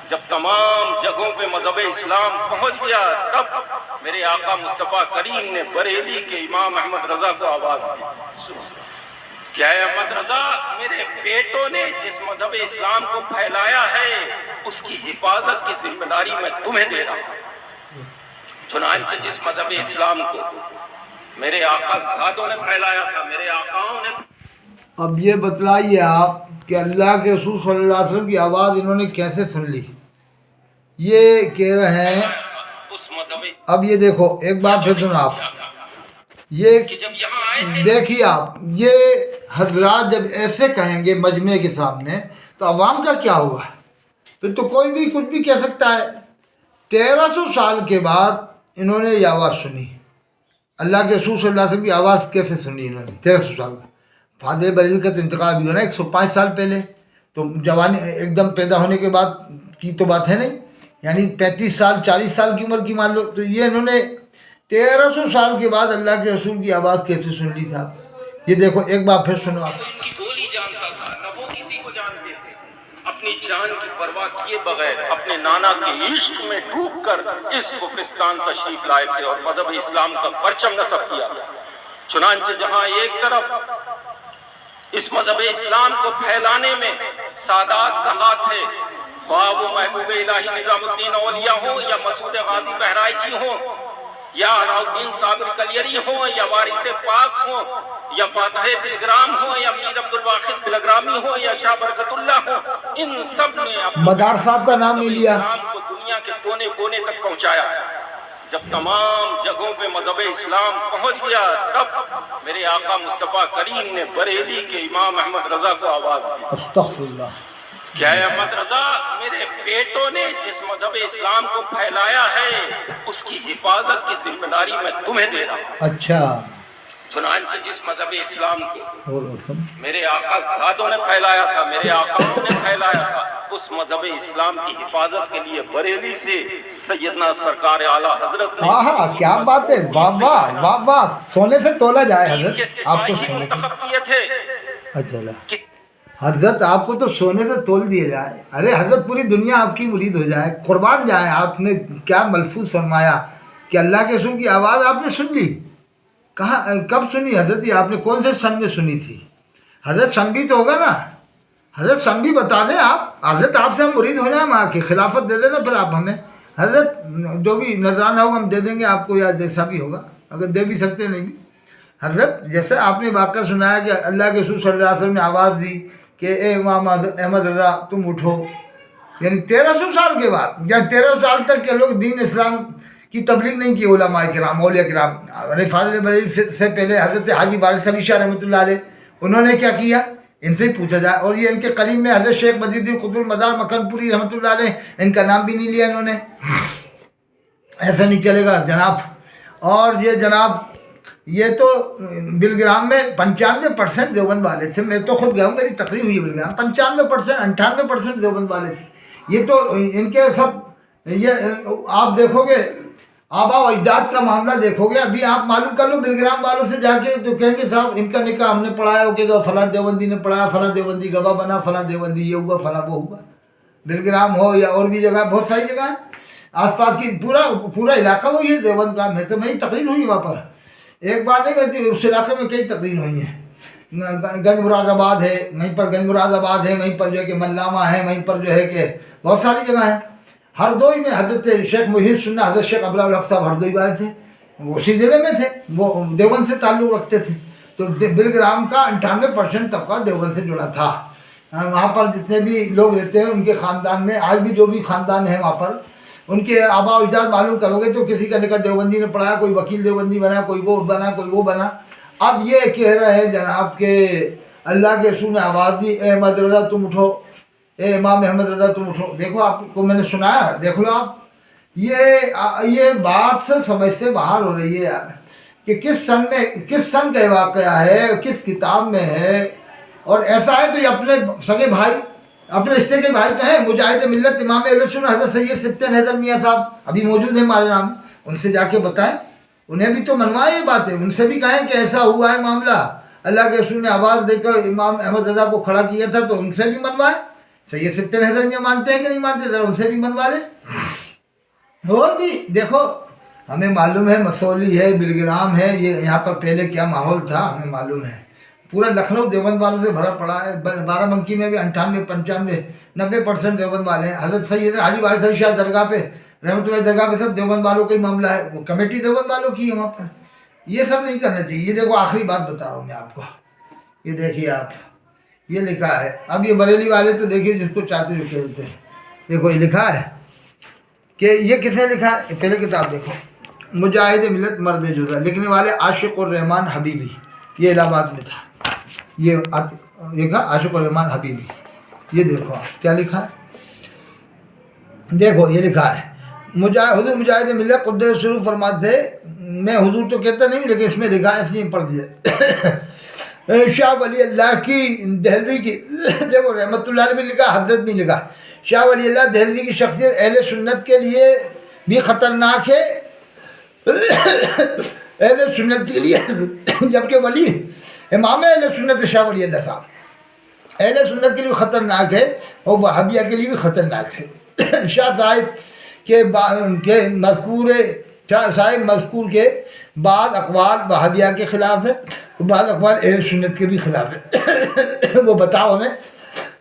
جب تمام جگہوں پہ مذہب اسلام پہنچ گیا تب میرے آقا مصطفیٰ کریم نے بریلی کے امام احمد رضا کو آواز دی کیا ہے احمد رضا میرے بیٹوں نے جس مذہب اسلام کو پھیلایا ہے اس کی حفاظت کی ذمہ داری میں تمہیں دے رہا ہوں۔ چنانچہ جس مذہب اسلام کو میرے آقا زادوں نے پھیلایا تھا، میرے آقاؤں نے، اب یہ بتلائیے آپ کہ اللہ کے رسول صلی اللہ علیہ وسلم کی آواز انہوں نے کیسے سن لی؟ یہ کہہ رہے ہیں، اس مذہب اب یہ دیکھو ایک بات پھر سنو آپ، یہ کہ جب یہاں آئے تھے دیکھیے آپ، یہ حضرات جب ایسے کہیں گے مجمع کے سامنے تو عوام کا کیا ہوا؟ پھر تو کوئی بھی کچھ بھی کہہ سکتا ہے۔ 1300 سال کے بعد انہوں نے یہ آواز سنی، اللہ کے رسول صلی اللہ علیہ وسلم کی آواز کیسے سنی انہوں نے 1300 سال کا؟ فاضل بریلوی کا تو انتقال بھی ہو نا 105 سال پہلے، تو جوانی ایک دم پیدا ہونے کے بعد کی تو بات ہے نہیں، یعنی 35 سال 40 سال کی عمر کی مان لو، تو یہ انہوں نے 1300 سال کے بعد اللہ کے رسول کی آواز کیسے سن لی صاحب؟ یہ دیکھو ایک بار پھر سنو آپ۔ ان کی بولی جانتا تھا نہ وہ کسی کو جانتے تھے، اپنی جان کی پرواہ کیے بغیر اپنے نانا کے عشق میں ڈوب کر اس کفرستان تشریف لائے تھے اور مذہب اسلام کا پرچم نصب کیا۔ چنانچہ جہاں ایک طرف اس مذہب اسلام کو پھیلانے میں سادات کا ہاتھ ہے، خواہ وہ محبوب الہی نظام الدین اولیاء ہوں یا مسعود غازی بہرائچی ہوں یا علاؤالدین صابر کلیری ہوں یا وارث پاک ہوں یا فاتح بلگرام ہوں یا میر عبد الواحد بلگرامی ہوں یا شاہ برکت اللہ ہوں، ان سب نے اپنے مدار صاحب کا نام نہیں لیا۔ اسلام کو دنیا کے کونے کونے تک پہنچایا۔ جب تمام جگہوں پہ مذہب اسلام پہنچ گیا تب میرے آقا مصطفیٰ کریم نے بریلی کے امام احمد رضا کو آواز دی استغفر اللہ۔ کیا ہے احمد رضا میرے بیٹوں نے جس مذہب اسلام کو پھیلایا ہے اس کی حفاظت کی ذمہ داری میں تمہیں دے رہا ہوں۔ اچھا، چنانچہ جس مذہب اسلام کو اور سن میرے آقا زادوں نے پھیلایا تھا، میرے آقاؤں نے پھیلایا تھا، اس مذہب اسلام کی حفاظت کے لیے بریلی سے سیدنا سرکار اعلیٰ حضرت نے ہاں ہاں کیا بات ہے، واہ واہ واہ واہ، سونے سے تولا جائے ان حضرت، کے آپ کو سپاہی سونے منتخب کیے تھے اچھا کہ حضرت آپ کو تو سونے سے تول دیے جائے، ارے حضرت پوری دنیا آپ کی مرید ہو جائے، قربان جائیں۔ آپ نے کیا ملفوظ فرمایا کہ اللہ کے رسول کی آواز آپ نے سن لی، کہاں کب سنی حضرت؟ یہ آپ نے کون سے سن میں سنی تھی؟ حضرت سن بھی تو ہوگا نا، حضرت سن بھی بتا دیں آپ، حضرت آپ سے ہم مرید ہو جائیں، وہاں کی خلافت دے دینا پھر آپ ہمیں، حضرت جو بھی نذرانہ ہوگا ہم دے دیں گے آپ کو، یا جیسا بھی ہوگا، اگر دے بھی سکتے نہیں بھی۔ حضرت جیسے آپ نے واقعہ سنایا کہ اللہ کے رسول صلی اللہ علیہ وسلم نے آواز دی کہ اے امام احمد رضا تم اٹھو، یعنی 1300 سال کے بعد، یا 1300 سال تک کے لوگ دین اسلام کی تبلیغ نہیں کی، علماء کرام اولیاء کرام، فاضل بریلوی سے پہلے حضرت حاجی وارث علی شاہ رحمۃ اللہ علیہ، انہوں نے کیا کیا؟ ان سے ہی پوچھا جائے۔ اور یہ ان کے قریب میں حضرت شیخ بدر الدین قطب المدار مکھن پوری رحمۃ اللہ علیہ، ان کا نام بھی نہیں لیا انہوں نے، ایسا نہیں چلے گا جناب۔ اور یہ جناب یہ تو بلگرام میں 95% دیوبند والے تھے، میں تو خود گیا ہوں، میری تقریر ہوئی ہے بلگرام، 95% 98% دیوبند والے تھے۔ یہ تو ان کے سب، یہ آپ دیکھو گے آبا و اجداد کا معاملہ دیکھو گے، ابھی آپ معلوم کر لو بلگرام والوں سے جا کے، تو کہیں گے صاحب ان کا نکاح ہم نے پڑھایا ہو کہ فلاں دیوبندی نے پڑھایا، فلاں دیوبندی گواہ بنا، فلاں دیوبندی یہ ہوا، فلاں وہ ہوا۔ بلگرام ہو یا اور بھی جگہ، بہت ساری جگہ ہیں آس پاس کی، پورا علاقہ وہی ہے دیوبند کا۔ میں تو میری تقریر ہوئی وہاں پر، ایک بار نہیں بلکہ اس علاقے میں کئی تقریر ہوئی ہیں۔ گنج مراد آباد ہے، وہیں پر گنج مراد آباد ہے، وہیں پر جو ہے کہ ملامہ ہے، وہیں پر جو ہے کہ بہت ساری جگہ ہیں۔ ہردوئی میں حضرت شیخ محی سنہ حضرت شیخ ابرار الحق صاحب ہردوئی والے تھے، وہ اسی ضلع میں تھے، وہ دیوبند سے تعلق رکھتے تھے، تو بلگرام کا 98% طبقہ دیوبند سے جڑا تھا۔ وہاں پر جتنے بھی لوگ رہتے ہیں ان کے خاندان میں، آج بھی جو بھی خاندان ہیں وہاں پر، ان کے آبا و اجداد معلوم کرو گے تو کسی کا نکاح دیوبندی نے پڑھایا، کوئی وکیل دیوبندی بنا، کوئی وہ بنا، کوئی وہ بنا۔ اب یہ کہہ رہے ہیں جناب کہ اللہ کے رسول نے آواز دی، اے احمد رضا تم اٹھو، اے امام احمد رضا تم اٹھو۔ دیکھو آپ کو میں نے سنایا، دیکھ لو آپ، یہ بات سے سمجھ سے باہر ہو رہی ہے یار، کہ کس سن کا واقعہ ہے، کس کتاب میں ہے۔ اور ایسا ہے تو یہ اپنے سگے بھائی، اپنے رشتے کے بھائی کہیں، مجاہد ملت امام اہل سنت حضرت سید سبطین حیدر میاں صاحب ابھی موجود ہیں ہمارے نام، ان سے جا کے بتائیں، انہیں بھی تو منوائیں یہ باتیں، ان سے بھی کہیں کہ ایسا ہوا ہے معاملہ، اللہ کے رسول نے آواز دے کر امام احمد رضا کو کھڑا کیا تھا، تو ان سے بھی منوائیں۔ سید سبطین حیدر میاں مانتے ہیں کہ نہیں مانتے، ذرا ان سے بھی منوا لیں۔ اور بھی دیکھو ہمیں معلوم ہے مصولی ہے، بلگرام ہے، یہ یہاں پر پہلے کیا ماحول تھا ہمیں معلوم ہے. پورا لکھنؤ دیوبند والوں سے بھرا پڑا ہے. بارہ بنکی میں بھی 98 95 90% دیوبند والے ہیں. حضرت سید حاجی وارث علی شاہ درگاہ پہ رحمۃ اللہ درگاہ پہ سب دیوبند والوں کا ہی معاملہ ہے. وہ کمیٹی دیوبند والوں کی ہے وہاں پر. یہ سب نہیں کرنا چاہیے. یہ دیکھو آخری بات بتا رہا ہوں میں آپ کو، یہ دیکھیے آپ، یہ لکھا ہے. اب یہ بریلی والے تو دیکھیے جس کو چاہتے جو کھیلتے ہیں. دیکھو یہ لکھا ہے کہ یہ کس نے لکھا ہے. پہلے کتاب دیکھو، مجاہد ملت مرد جزا، لکھنے والے عاشق الرحمان حبیبی، یہ الہ آباد میں تھا. یہ لکھا عاشق الرحمان حبیبی. یہ دیکھو آپ کیا لکھا ہے. دیکھو یہ لکھا ہے حضور مجاہد ملت قدس شروع فرماتے تھے. میں حضور تو کہتا نہیں لیکن اس میں لکھا ہے اس لیے پڑھ دیا. شاہ ولی اللہ کی دہلوی کی، دیکھو رحمۃ اللہ علیہ بھی لکھا، حضرت بھی لکھا. شاہ ولی اللہ دہلوی کی شخصیت اہل سنت کے لیے بھی خطرناک ہے، اہل سنت کے لیے، جبکہ ولی امام اہل سنت شاہ ولی اللہ صاحب اہل سنت کے لیے بھی خطرناک ہے اور وہابیہ کے لیے بھی خطرناک ہے. شاہ صاحب کے مذکور شاہ صاحب مذکور کے بعض اقوال وہابیہ کے خلاف ہے، بعض اقوال اہل سنت کے بھی خلاف ہے. وہ بتاؤ ہمیں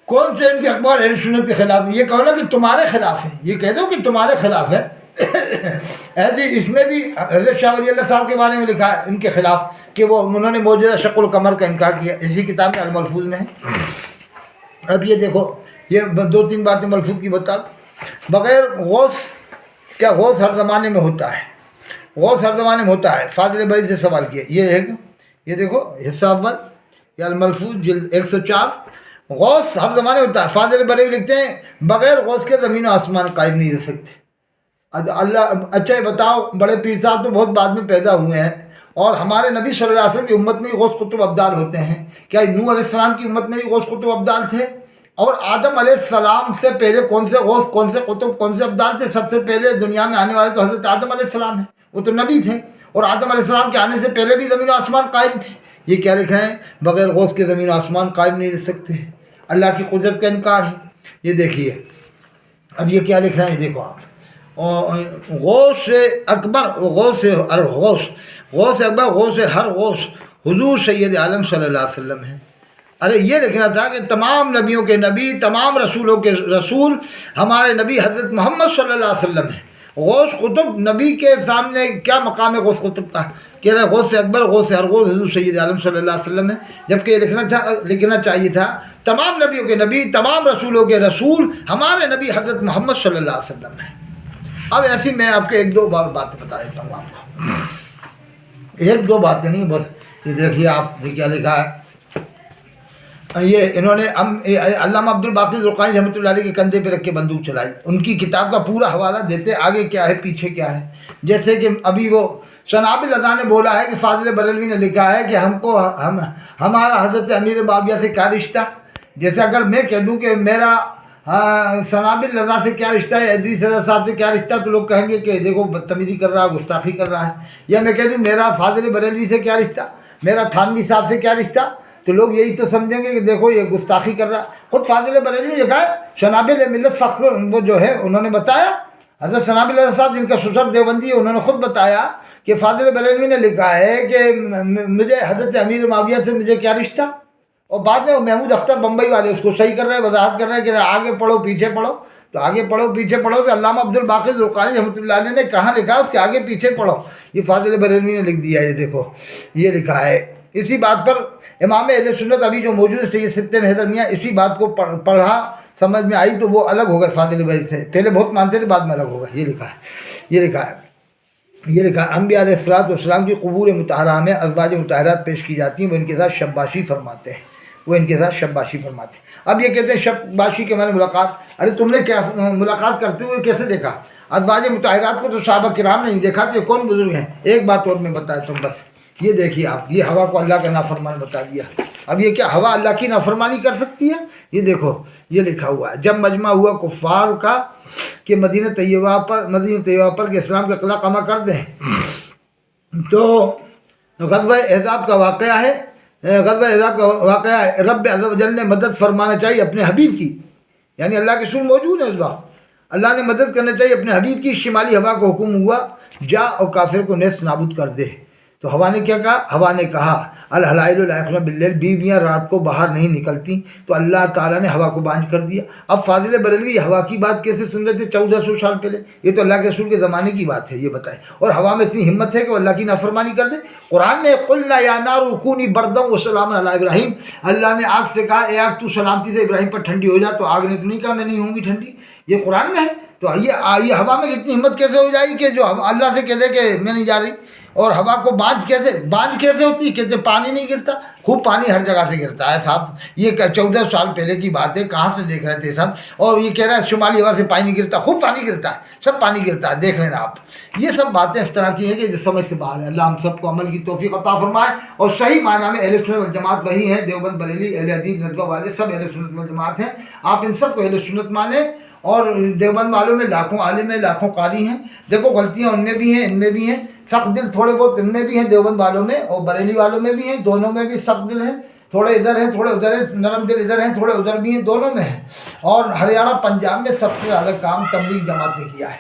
کون سے ان کے اقوال اہل سنت کے خلاف ہیں. یہ کہو نا کہ تمہارے خلاف ہیں، یہ کہہ دو کہ تمہارے خلاف ہے. ایسے اس میں بھی حضرت شاہ ولی اللہ صاحب کے بارے میں لکھا ہے ان کے خلاف کہ وہ انہوں نے موجودہ شق القمر کا انکار کیا. اسی کتاب میں الملفوظ میں ہے. اب یہ دیکھو، یہ 2-3 باتیں ملفوظ کی بتا. بغیر غوث، کیا غوث ہر زمانے میں ہوتا ہے؟ غوث ہر زمانے میں ہوتا ہے. فاضل بری سے سوال کیا. یہ دیکھو حصہ اول یا الملفوظ جلد 104. غوث ہر زمانے میں ہوتا ہے. فاضل بری لکھتے ہیں بغیر غوث کے زمین و آسمان قائم نہیں رہ سکتے. اللہ اچھا یہ بتاؤ، بڑے پیر صاحب تو بہت بعد میں پیدا ہوئے ہیں اور ہمارے نبی صلی اللہ علیہ وسلم کی امت میں غوث قطب ابدال ہوتے ہیں. کیا نوح علیہ السلام کی امت میں بھی غوث قطب ابدال تھے؟ اور آدم علیہ السلام سے پہلے کون سے غوث، کون سے قطب، کون سے ابدال تھے؟ سب سے پہلے دنیا میں آنے والے تو حضرت آدم علیہ السلام ہیں، وہ تو نبی تھے. اور آدم علیہ السلام کے آنے سے پہلے بھی زمین و آسمان قائم تھے. یہ کیا لکھا ہے؟ بغیر غوث کے زمین و آسمان قائم نہیں رہ سکتے. اللہ کی قدرت کا انکار ہے. یہ دیکھیے اب یہ کیا لکھ رہے ہیں. دیکھو آپ، غوث اکبر، غوث اکبر، غوث ہر غوث حضور سید عالم صلی اللہ علیہ وسلم ہے. ارے یہ لکھنا تھا کہ تمام نبیوں کے نبی، تمام رسولوں کے رسول ہمارے نبی حضرت محمد صلی اللہ علیہ وسلم ہیں. غوث قطب نبی کے سامنے کیا مقام ہے غوث قطب کا؟ کہہ رہے غوث اکبر، غوث ہر غوث حضور سید عالم صلی اللہ علیہ وسلم ہے. جبکہ یہ لکھنا چاہیے تھا تمام نبیوں کے نبی، تمام رسولوں کے رسول ہمارے نبی حضرت محمد صلی اللہ علیہ وسلم ہیں. اب ایسی میں آپ کے 1-2 باتیں بتا دیتا ہوں آپ کو. 1-2 باتیں نہیں بس. یہ دیکھیے آپ یہ کیا لکھا ہے. یہ انہوں نے علامہ عبد الباقی زرقانی رحمۃ اللہ علیہ کے کندھے پہ رکھ کے بندوق چلائی. ان کی کتاب کا پورا حوالہ دیتے آگے کیا ہے پیچھے کیا ہے. جیسے کہ ابھی وہ سناب رضا نے بولا ہے کہ فاضل بریلوی نے لکھا ہے کہ ہمارا حضرت امیر معاویہ سے کیا رشتہ. جیسے اگر میں کہہ دوں کہ میرا سناب رضا سے کیا رشتہ ہے، ادریس رضا صاحب سے کیا رشتہ، تو لوگ کہیں گے کہ دیکھو بدتمیزی کر رہا ہے، گستاخی کر رہا ہے. یا میں کہہ دوں میرا فاضل بریلوی سے کیا رشتہ، میرا تھانوی صاحب سے کیا رشتہ، تو لوگ یہی تو سمجھیں گے کہ دیکھو یہ گستاخی کر رہا ہے. خود فاضل بریلوی نے لکھا ہے شنابل ملت فخر، وہ جو ہے انہوں نے بتایا، حضرت سنابل صاحب جن کا سسر دیوبندی ہے، انہوں نے خود بتایا کہ فاضل بریلوی نے لکھا ہے کہ مجھے حضرت امیر معاویہ سے مجھے کیا رشتہ. اور بعد میں محمود اختر بمبئی والے اس کو صحیح کر رہے ہیں، وضاحت کر رہے ہیں کہ آگے پڑھو پیچھے پڑھو. تو آگے پڑھو پیچھے پڑھو تو علامہ عبد الباقی زرقانی رحمۃ اللہ علیہ نے کہاں لکھا ہے اس کے آگے پیچھے پڑھو. یہ فاضل بریلوی نے لکھ دیا. یہ دیکھو یہ لکھا ہے. اسی بات پر امام اہل سنت ابھی جو موجود ہے سید ستر حیدر میاں اسی بات کو پڑھا، سمجھ میں آئی تو وہ الگ ہو گئے فاضل بریلوی سے. پہلے بہت مانتے تھے، بعد میں الگ ہو گئے. یہ لکھا ہے انبیاء علیہ السلام کی قبور مطہرہ میں ازواج مطہرات پیش کی جاتی ہیں، وہ ان کے ساتھ شباشی فرماتے ہیں. اب یہ کہتے ہیں شباشی کے میں نے ملاقات. ارے تم نے کیا ملاقات کرتے ہوئے کیسے دیکھا؟ ازواج مطہرات کو تو صحابہ کرام نے نہیں دیکھا. تو یہ کون بزرگ ہیں؟ ایک بات اور میں بتایا تم بس. یہ دیکھیے آپ، یہ ہوا کو اللہ کا نافرمان بتا دیا. اب یہ کیا ہوا اللہ کی نافرمانی کر سکتی ہے؟ یہ دیکھو یہ لکھا ہوا ہے. جب مجمع ہوا کفار کا کہ مدینہ طیبہ پر کہ اسلام کا قلعہ قمع کر دیں، تو غزوہ احزاب کا واقعہ ہے. رب عز و جل نے مدد فرمانا چاہیے اپنے حبیب کی، یعنی اللہ کے رسول موجود ہے اس وقت. اللہ نے مدد کرنا چاہیے اپنے حبیب کی. شمالی ہوا کو حکم ہوا جا اور کافر کو نیست نابود کر دے۔ تو ہوا نے کیا کہا؟ ہوا نے کہا الحلائل لا یخرجن باللیل، بیویاں رات کو باہر نہیں نکلتی، تو اللہ تعالیٰ نے ہوا کو بانجھ کر دیا۔ اب فاضل بریلوی ہوا کی بات کیسے سن رہے تھے 1400 سال پہلے؟ یہ تو اللہ کے رسول کے زمانے کی بات ہے، یہ بتائیں۔ اور ہوا میں اتنی ہمت ہے کہ وہ اللہ کی نافرمانی کر دے؟ قرآن میں قلنا یا نار کونی بردا وسلاما علی ابراہیم، اللہ نے آگ سے کہا اے آگ تو سلامتی سے ابراہیم پر ٹھنڈی ہو جا، تو آگ نے تو نہیں کہا میں نہیں ہوں گی ٹھنڈی، یہ قرآن میں ہے۔ تو یہ ہوا میں اتنی ہمت کیسے ہو جائے گی کہ جو اللہ سے کہہ دے کہ میں نہیں جا رہی؟ اور ہوا کو بانجھ کیسے ہوتی ہے؟ کہتے پانی نہیں گرتا، خوب پانی ہر جگہ سے گرتا ہے صاحب، یہ 14 سال پہلے کی بات ہے، کہاں سے دیکھ رہے تھے سب؟ اور یہ کہہ رہا ہے شمالی ہوا سے پانی نہیں گرتا، خوب پانی گرتا ہے، سب پانی گرتا ہے، دیکھ لینا آپ۔ یہ سب باتیں اس طرح کی ہیں کہ سمجھ سے باہر ہے۔ اللہ ہم سب کو عمل کی توفیق عطا فرمائے، اور صحیح معنی میں اہل سنت والجماعت وہی ہیں، دیوبند بریلی اہل حدیث ندوہ والے سب اہل سنت والجماعت ہیں، آپ ان سب کو اہل سنت مانیں۔ اور دیوبند والوں میں لاکھوں عالم ہیں، لاکھوں قاری ہیں، دیکھو غلطیاں ان میں بھی ہیں ان میں بھی ہیں، سخت دل تھوڑے بہت ان میں بھی ہیں دیوبند والوں میں، اور بریلی والوں میں بھی ہیں، دونوں میں بھی سخت دل ہیں، تھوڑے ادھر ہیں تھوڑے ادھر ہیں، نرم دل ادھر ہیں تھوڑے ادھر بھی ہیں، دونوں میں ہیں۔ اور ہریانہ پنجاب میں سب سے زیادہ کام تبلیغ جماعت نے کیا ہے،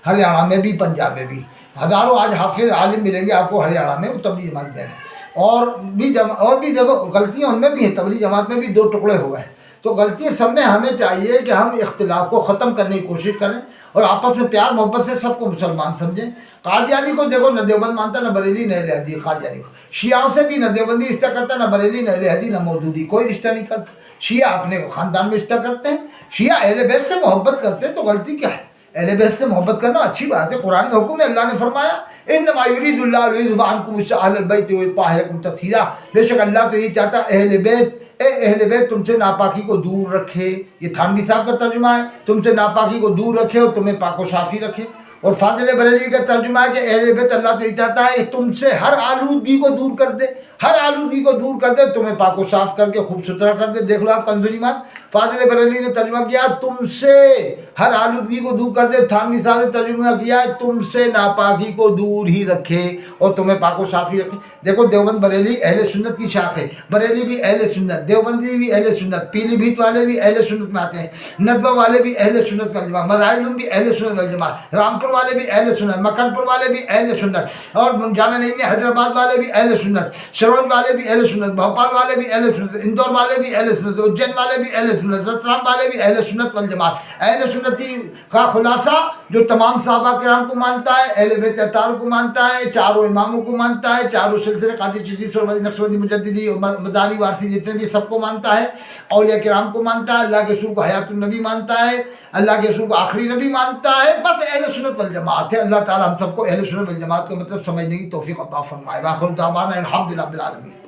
ہریانہ میں بھی پنجاب میں بھی ہزاروں آج حافظ عالم ملیں گے آپ کو ہریانہ میں، وہ تبلیغ جماعت دیں گے۔ اور بھی دیکھو غلطیاں ان میں بھی ہیں، تبلیغ جماعت میں بھی 2 ٹکڑے ہو گئے، تو غلطیاں سب میں، ہمیں چاہیے کہ ہم اختلاف کو ختم کرنے کی کوشش کریں اور آپس میں پیار محبت سے سب کو مسلمان سمجھیں۔ قادیانی کو دیکھو نہ دیوبند مانتا نہ بریلی نہ اہل حدیث، قادیانی کو شیعہ سے بھی نہ دیوبندی رشتہ کرتا نہ بریلی نہ اہل حدیث نہ مودودی، کوئی رشتہ نہیں کرتا۔ شیعہ اپنے خاندان میں رشتہ کرتے ہیں، شیعہ اہل بیت سے محبت کرتے ہیں، تو غلطی کیا ہے؟ اہل بیت سے محبت کرنا اچھی بات ہے، قرآن میں حکم ہے، اللہ نے فرمایا انما یرید اللہ لیذھب عنکم اہل البیت ویطہرکم تطہیرا، بے شک اللہ تو یہ چاہتا ہے اہل بیت تم سے ناپاکی کو دور رکھے، یہ تھانوی صاحب کا ترجمہ ہے، تم سے ناپاکی کو دور رکھے اور تمہیں پاک و صافی رکھے۔ اور فاضل بریلوی کا ترجمہ ہے کہ اہل بیت اللہ تو یہ چاہتا ہے کہ تم سے ہر آلودگی کو دور کر دے، ہر آلودگی کو دور کر دے، تمہیں پاک و صاف کر کے خوب ستھرا کر دے۔ دیکھ لو آپ کنز ایمان، فاضل بریلوی نے ترجمہ کیا تم سے ہر آلودگی کو دور کر دے، تھانوی صاحب نے ترجمہ کیا ہے تم سے ناپاکی کو دور ہی رکھے اور تمہیں پاک و صافی رکھے۔ دیکھو دیوبند بریلی اہل سنت کی شاخ ہے، بریلی بھی اہل سنت، دیوبندی بھی اہل سنت، پیلی بھیت والے بھی اہل سنت میں آتے ہیں، ندوہ والے بھی اہل سنت والجماعت، مظاہر بھی اہل سنت والجماعت، رامپور والے بھی اہل سنت، مکھن پور والے بھی اہل سنت، اور جامعہ نعیمیہ حیدرآباد والے بھی اہل سنت، شرون والے بھی اہل سنت، بھوپال والے بھی اہل سنت، اندور والے بھی اہل سنت، اجین والے بھی اہل سنت، رتلام والے بھی اہل سنت والجماعت۔ اہل سنت کی کا خلاصہ جو تمام صحابہ کرام کو مانتا ہے، اہل بیت اطہار کو مانتا ہے، چاروں اماموں کو مانتا ہے، چاروں سلسلے قادری چشتی سرمدی نقشبندی مجددی مداری وارثی جتنے بھی سب کو مانتا ہے، اولیاء کرام کو مانتا ہے، اللہ کے رسول کو حیات النبی مانتا ہے، اللہ کے رسول کو آخری نبی مانتا ہے، بس اہل سنت والجماعت ہے۔ اللہ تعالیٰ ہم سب کو اہل سنت والجماعت کا مطلب سمجھنے کی توفیق عطا فرمائے۔ وآخر دعوانا الحمدللہ رب العالمین۔